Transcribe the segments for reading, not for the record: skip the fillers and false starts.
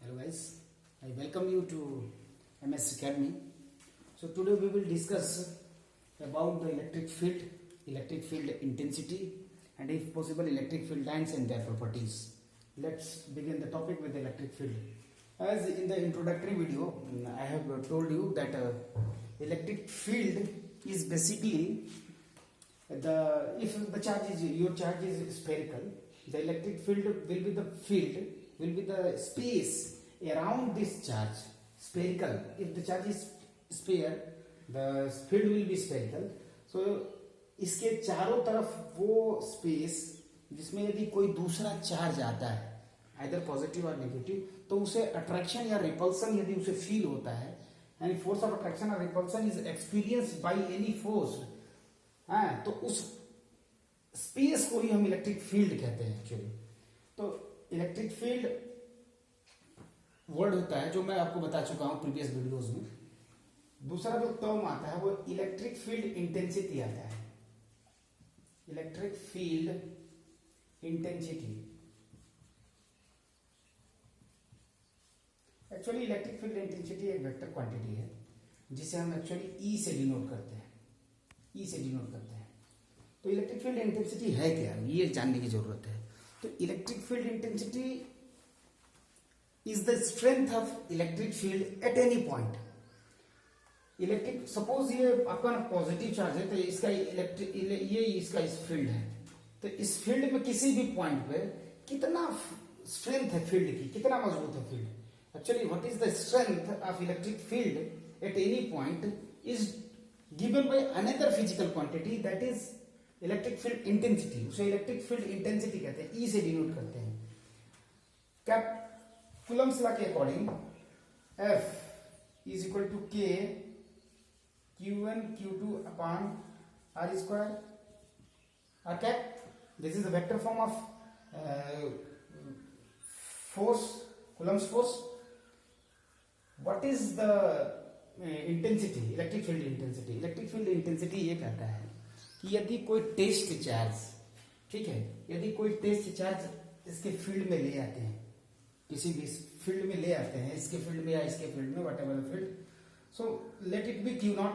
Hello guys, I welcome you to MS Academy. So today we will discuss about the electric field intensity, and if possible electric field lines and their properties. Let's begin the topic with the electric field. As in the introductory video, I have told you that electric field is basically if your charge is spherical, the electric field will be the space around this charge. Spherical, if the charge is sphere, the field will be spherical. So इसके चारों तरफ वो space जिसमें यदि कोई दूसरा charge आता है आइदर पॉजिटिव और नेगेटिव, तो उसे अट्रैक्शन या रिपल्सन यदि उसे फील होता है, यानी फोर्स ऑफ अट्रैक्शन और repulsion is experienced by any force, तो उस स्पेस को ही हम इलेक्ट्रिक फील्ड कहते हैं एक्चुअली. तो इलेक्ट्रिक फील्ड वर्ड होता है जो मैं आपको बता चुका हूं प्रीवियस वीडियोस में. दूसरा जो टर्म आता है वो इलेक्ट्रिक फील्ड इंटेंसिटी आता है. Electric field intensity, actually electric field intensity एक वेक्टर क्वांटिटी है जिसे हम एक्चुअली ई से डिनोट करते हैं. तो इलेक्ट्रिक फील्ड इंटेंसिटी है क्या, ये जानने की जरूरत है. तो electric field intensity is the strength of electric field at any point. Suppose ये आपका पॉजिटिव चार्ज है, तो इसका इसका इस फील्ड है, तो इस फील्ड में किसी भी पॉइंट पे कितना स्ट्रेंथ है फील्ड की, कितना मजबूत है field. Actually what is the strength of electric field at any point is given by another physical quantity, that is electric field intensity. उसे इलेक्ट्रिक फील्ड इंटेंसिटी कहते हैं, ई से डिनोट करते हैं. क्या कूलम्स लॉ के according F is equal to K Q1 Q2 upon R square. Okay, this is the vector form of force, Coulomb's force. What is the intensity, electric field intensity? Electric field intensity ये कहता है कि यदि कोई test charge, ठीक है, यदि कोई टेस्ट चार्ज इसके फील्ड में ले आते हैं, किसी भी फील्ड में ले आते हैं, इसके फील्ड में या इसके फील्ड में, whatever field, so let it be Q naught,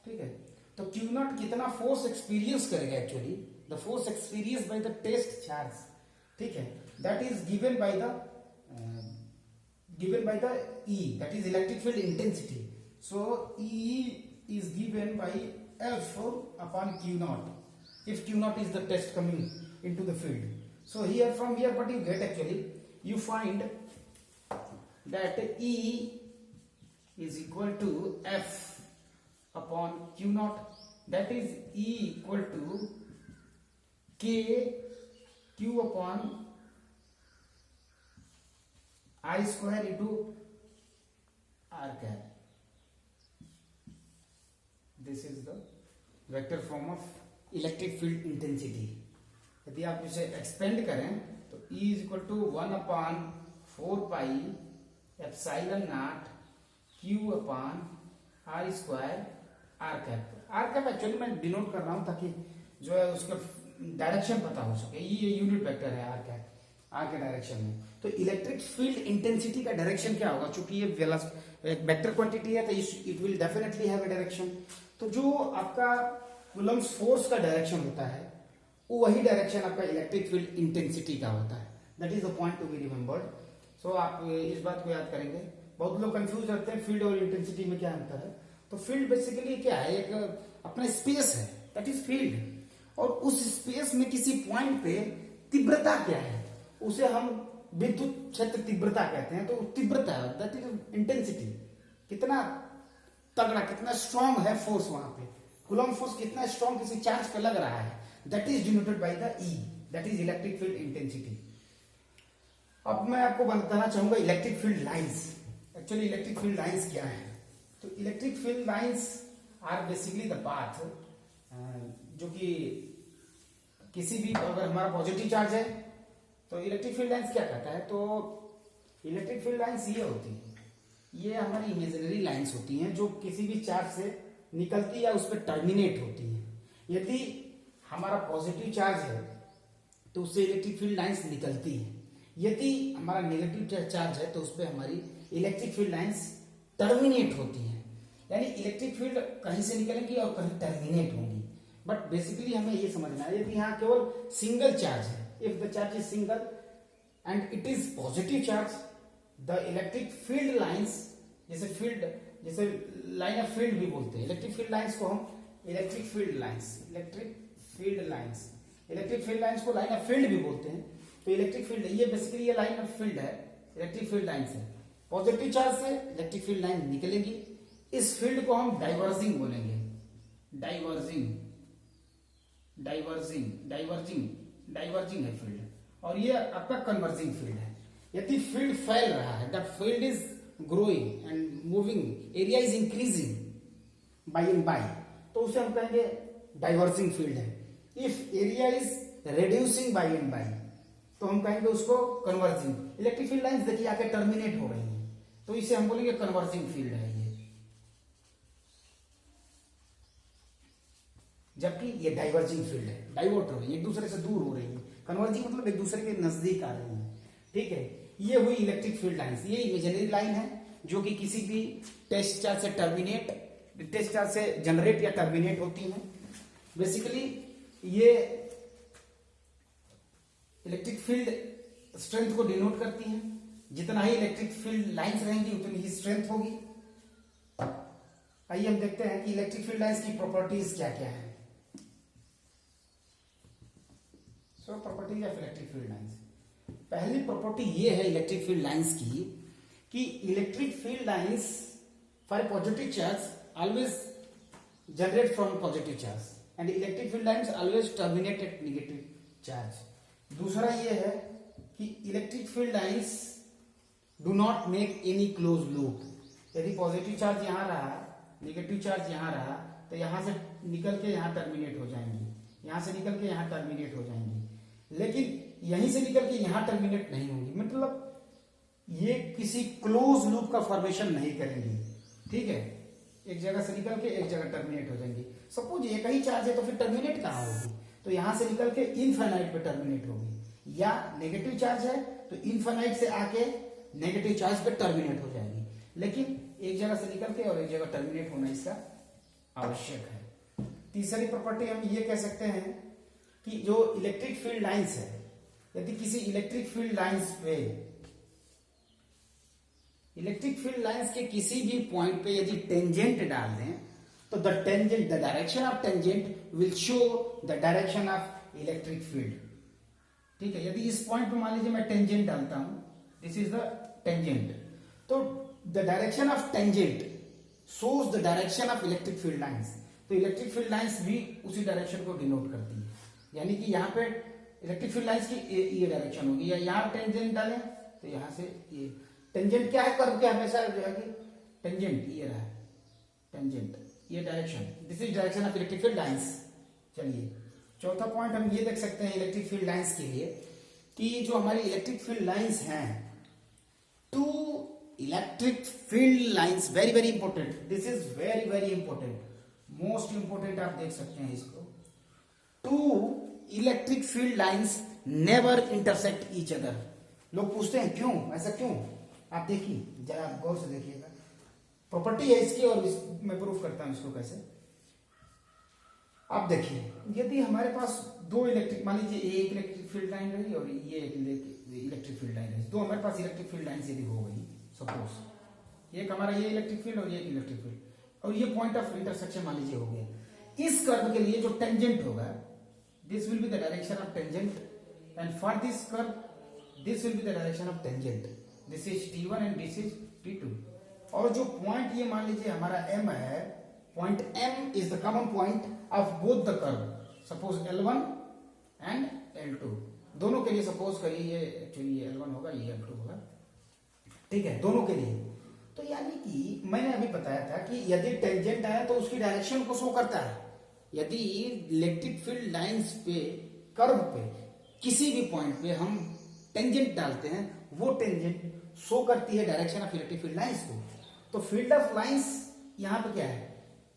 ठीक है. तो Q नॉट कितना फोर्स एक्सपीरियंस करेगा, actually the force experience by the test charge, ठीक है, that is given by the E, that is electric field intensity. So E is given by F upon Q naught, if Q naught is the test coming into the field. So here, from here what you get, actually you find that E is equal to F upon Q naught, that is E equal to K Q upon I square into R cap. This is the vector form of electric field intensity. यदि आप इसे expand करें तो E is equal to 1/4 pi epsilon naught Q upon R square R cap. R cap actually मैं denote कर रहा हूं ताकि जो है उसका डायरेक्शन पता हो सके. ये यूनिट वेक्टर है R कैप, R के डायरेक्शन में. तो इलेक्ट्रिक फील्ड इंटेंसिटी का डायरेक्शन क्या होगा, चूंकि ये एक वेक्टर क्वांटिटी है तो it will definitely have a direction. तो जो आपका कूलम्स फोर्स का डायरेक्शन होता है वो वही डायरेक्शन आपका इलेक्ट्रिक फील्ड इंटेंसिटी का होता है. That is the point to be remembered. So आप इस बात को याद करेंगे. बहुत लोग कंफ्यूज रहते हैं फील्ड और इंटेंसिटी में क्या अंतर है. तो फील्ड बेसिकली क्या है, एक अपना स्पेस है, दैट इज फील्ड. और उस स्पेस में किसी पॉइंट पे तीव्रता क्या है, उसे हम विद्युत क्षेत्र तीव्रता कहते हैं. तो तीव्रता दैट इज इंटेंसिटी, कितना तगड़ा, कितना स्ट्रॉन्ग है फोर्स वहां पे, कूलम्ब फोर्स कितना स्ट्रॉन्ग किसी चार्ज पे लग रहा है, that is denoted by the E, that is electric field intensity. अब मैं आपको बताना चाहूंगा electric field lines. Actually electric field lines क्या है. तो electric field lines are basically the path जो कि किसी भी, अगर हमारा पॉजिटिव चार्ज है तो इलेक्ट्रिक फील्ड लाइंस क्या कहता है, तो इलेक्ट्रिक फील्ड लाइंस ये होती है, ये हमारी इमेजिनरी लाइंस होती हैं जो किसी भी चार्ज से निकलती है या उस पर टर्मिनेट होती है. यदि हमारा पॉजिटिव चार्ज है तो उससे इलेक्ट्रिक फील्ड लाइंस निकलती है. यदि हमारा नेगेटिव चार्ज है तो उस पर हमारी इलेक्ट्रिक फील्ड लाइंस टर्मिनेट होती हैं, यानी इलेक्ट्रिक फील्ड कहीं से निकलेंगी और कहीं टर्मिनेट होंगी। बट बेसिकली हमें ये समझना है, यदि यहाँ केवल सिंगल चार्ज है, if the charge is single and it is positive charge, the electric field lines, जैसे लाइन ऑफ फील्ड भी बोलते हैं, इलेक्ट्रिक फील्ड लाइंस को हम इलेक्ट्रिक फील्ड लाइंस को लाइन ऑफ फील्ड भी बोलते हैं। तो इलेक्ट्रिक फील्ड, ये बेसिकली ये लाइन ऑफ फील्ड है, इलेक्ट्रिक फील्ड लाइंस है। पॉजिटिव चार्ज से इलेक्ट्रिक फील्ड लाइन निकलेगी, इस फील्ड को हम डाइवर्जिंग बोलेंगे, डाइवर्जिंग है फील्ड, और ये आपका कन्वर्जिंग फील्ड है। यदि फील्ड फैल रहा है, the field is growing and moving, area is increasing by and by, तो उसे हम कहेंगे डाइवर्जिंग फील्ड है। If area is reducing by and by, तो हम कहेंगे उसको कन्वर्जिंग। इलेक्ट्रिक फील्ड लाइंस देखिए आके टर्मिनेट हो रही है, तो इसे हम बोलेंगे कन्वर्जिंग फील्ड है ये, जबकि ये डाइवर्जिंग फील्ड है, डाइवर्ट हो रही है, एक दूसरे से दूर हो रही है। कन्वर्जिंग मतलब एक दूसरे के नजदीक आ रही है, ठीक है। ये हुई इलेक्ट्रिक फील्ड लाइंस, ये इमेजिनरी लाइन है जो कि किसी भी टेस्ट चार्ज से जनरेट या टर्मिनेट होती है। बेसिकली ये इलेक्ट्रिक फील्ड स्ट्रेंथ को डिनोट करती हैं, जितना ही इलेक्ट्रिक फील्ड लाइंस रहेंगी उतनी ही स्ट्रेंथ होगी। आइए हम देखते हैं कि इलेक्ट्रिक फील्ड लाइंस की प्रॉपर्टीज क्या क्या है। So properties of electric field lines, पहली प्रॉपर्टी ये है इलेक्ट्रिक फील्ड लाइंस की कि electric field lines for positive charge always generate from positive charge and electric field lines always terminate at negative charge. दूसरा ये है कि electric field lines do not make any close loop. यदि positive charge यहां रहा, negative charge यहां रहा, तो यहां से निकल के यहां टर्मिनेट हो जाएंगी, यहां से निकल के यहां टर्मिनेट हो जाएंगी, लेकिन यहीं से निकल के यहां टर्मिनेट नहीं होंगी। मतलब ये किसी क्लोज लूप का फॉर्मेशन नहीं करेंगी, ठीक है। एक जगह से निकल के एक जगह टर्मिनेट हो जाएंगी। सपोज एक ही चार्ज है तो फिर टर्मिनेट कहां होगी, तो यहां से निकल के इनफाइनाइट पे टर्मिनेट होगी, या नेगेटिव चार्ज है तो इनफाइनाइट से आके नेगेटिव चार्ज पे टर्मिनेट हो जाएगी। लेकिन एक जगह से निकल के और एक जगह टर्मिनेट होना इसका आवश्यक है। तीसरी प्रॉपर्टी हम ये कह सकते हैं कि जो इलेक्ट्रिक फील्ड लाइंस है, यदि किसी इलेक्ट्रिक फील्ड लाइंस के किसी भी पॉइंट पे यदि टेंजेंट डाल दें, तो the direction of tangent will show the direction of electric field, ठीक है। यदि इस पॉइंट पे मान लीजिए मैं टेंजेंट डालता हूं, दिस इज द टेंजेंट, तो the direction of tangent shows the direction of electric field lines. तो इलेक्ट्रिक फील्ड लाइंस भी उसी डायरेक्शन को डिनोट करती है, यानी कि यहाँ पे इलेक्ट्रिक फील्ड लाइंस की ये डायरेक्शन होगी, या यहाँ टेंजेंट डालें तो यहाँ से ये टेंजेंट क्या है, कर्व क्या हमेशा जो है कि टेंजेंट ये रहा, टेंजेंट ये direction, this is direction of electric field lines. चलिए चौथा पॉइंट हम ये देख सकते हैं इलेक्ट्रिक फील्ड लाइंस के लिए कि जो हमारी इलेक्ट्रिक फील्ड लाइंस हैं, two electric field lines, very very important, this is very very important, most important, आप देख सकते हैं इसको। Two electric field lines never intersect each other. लोग पूछते हैं क्यों, ऐसा क्यों, आप देखिए जरा गौर से देखिएगा, प्रॉपर्टी है इसकी और मैं प्रूफ करता हूं इसको कैसे। आप देखिए यदि हमारे पास दो इलेक्ट्रिक, मान लीजिए एक इलेक्ट्रिक फील्ड लाइन रही और ये एक इलेक्ट्रिक फील्ड लाइन रही, दो हमारे पास इलेक्ट्रिक फील्ड लाइन यदि हो गई, सपोज एक हमारा ये इलेक्ट्रिक फील्ड और ये इलेक्ट्रिक फील्ड, और ये पॉइंट ऑफ इंटरसेक्शन मान लीजिए हो गया, इस कर्व के लिए जो टेंजेंट होगा, this will be the direction of tangent, and for this curve this will be the direction of tangent, this is T1 and this is T2। और जो पॉइंट ये मान लीजिए हमारा M है, point M is the common point of both the curve, suppose L1 and L2, दोनों के लिए सपोज करिए, ये एक्चुअली ये L1 होगा, ये L2 होगा, ठीक है, दोनों के लिए। तो यानी कि मैंने अभी बताया था कि यदि टेंजेंट आया तो उसकी डायरेक्शन को शो करता है। यदि इलेक्ट्रिक फील्ड लाइंस पे, कर्व पे, किसी भी पॉइंट पे हम टेंजेंट डालते हैं, वो टेंजेंट शो करती है direction of electric field lines को। तो फील्ड ऑफ लाइंस यहाँ पे क्या है,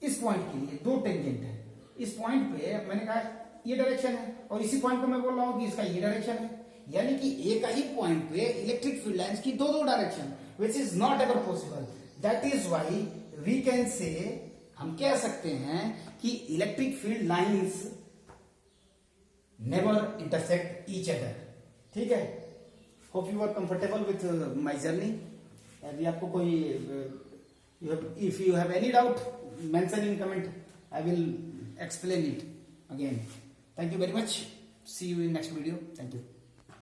इस पॉइंट के लिए दो टेंजेंट है, इस पॉइंट पे मैंने कहा ये डायरेक्शन है, और इसी पॉइंट पे मैं बोल रहा हूँ कि इसका ये डायरेक्शन है। यानी कि एक ही पॉइंट पे इलेक्ट्रिक फील्ड लाइंस की दो direction, which is not ever possible. That is why we can say, हम कह सकते हैं कि electric field lines never intersect each other. ठीक है, hope you are comfortable with my journey. यदि आपको कोई if you have any doubt, mention in comment, I will explain it again. Thank you very much. See you in next video. Thank you.